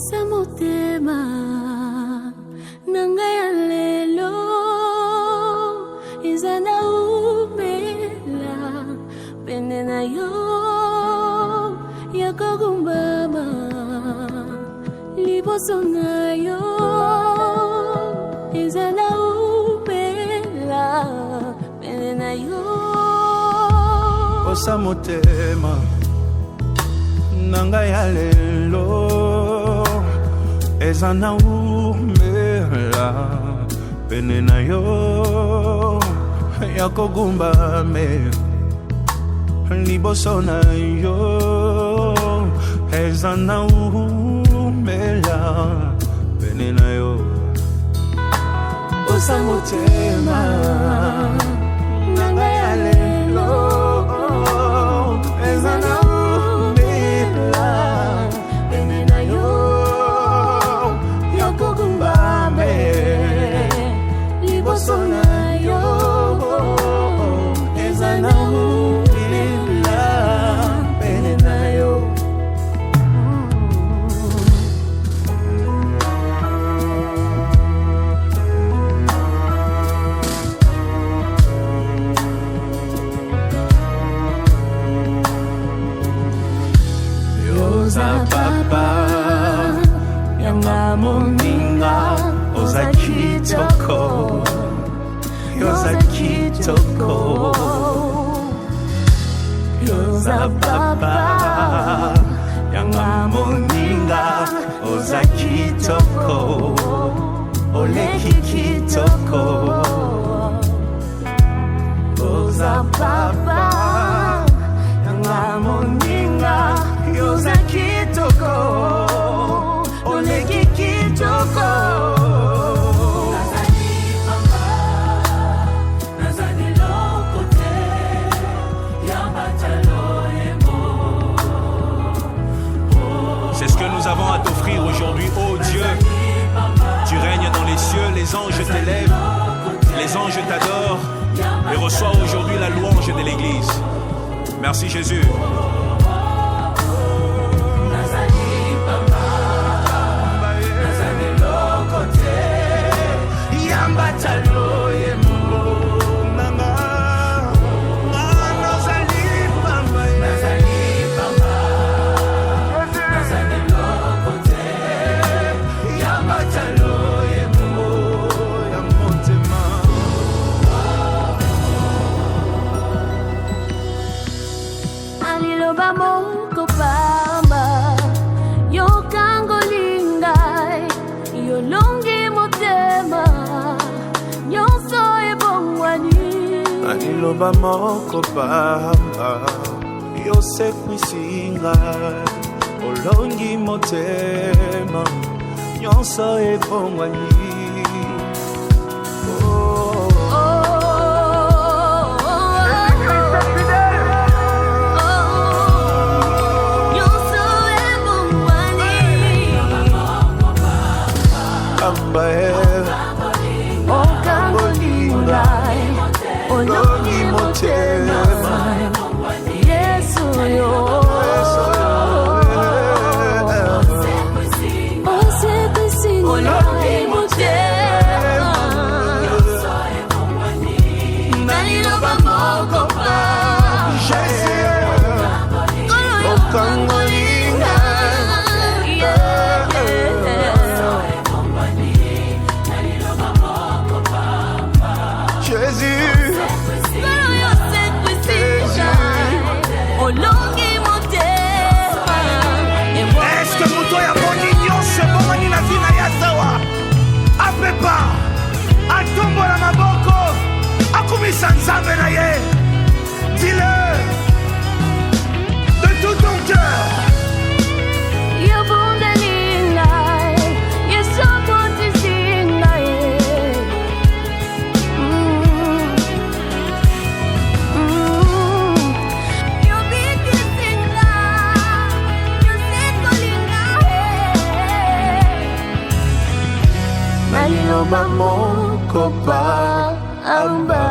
Osa motema nanga ya lelo izana umela pene na yo yakogumbama liboso na yo izana umela pene na yo. Osa motema nanga ya lelo ezana umela pene na yo yakogumba me liboso na yo ezana umela pene na yo. Osa motema nanga ya lelo ezana umela pene na yo yakogumba me liboso na yo ezana umela pene na yo. Yoza papa yanga moninga oza kitoko, yoza kitoko, yoza papa yanga moninga oza kitoko, oleki kitoko, yoza papa yanga moninga yoza kitoko, oleki kitoko. C'est ce que nous avons à t'offrir aujourd'hui, ô Dieu. Tu règnes dans les cieux, les anges t'élèvent, les anges t'adorent et reçois aujourd'hui la louange de l'Église. Merci Jésus. Moko pamba yo kangolinga yo longi motema nyonso ebongwani. Aniloba moko pamba yo sekwisinga olongi motema nyonso ebongwani. Okangolinga olongi motema Yesu yo osekwisinga olongi motema naliloba moko pa okangolinga Est-ce que nous doit y avoir une union c'est bon on a vu na yasawa apepa atombo la maboko akumisa nzambe na ye dis-le de tout ton cœur. Moko pa amba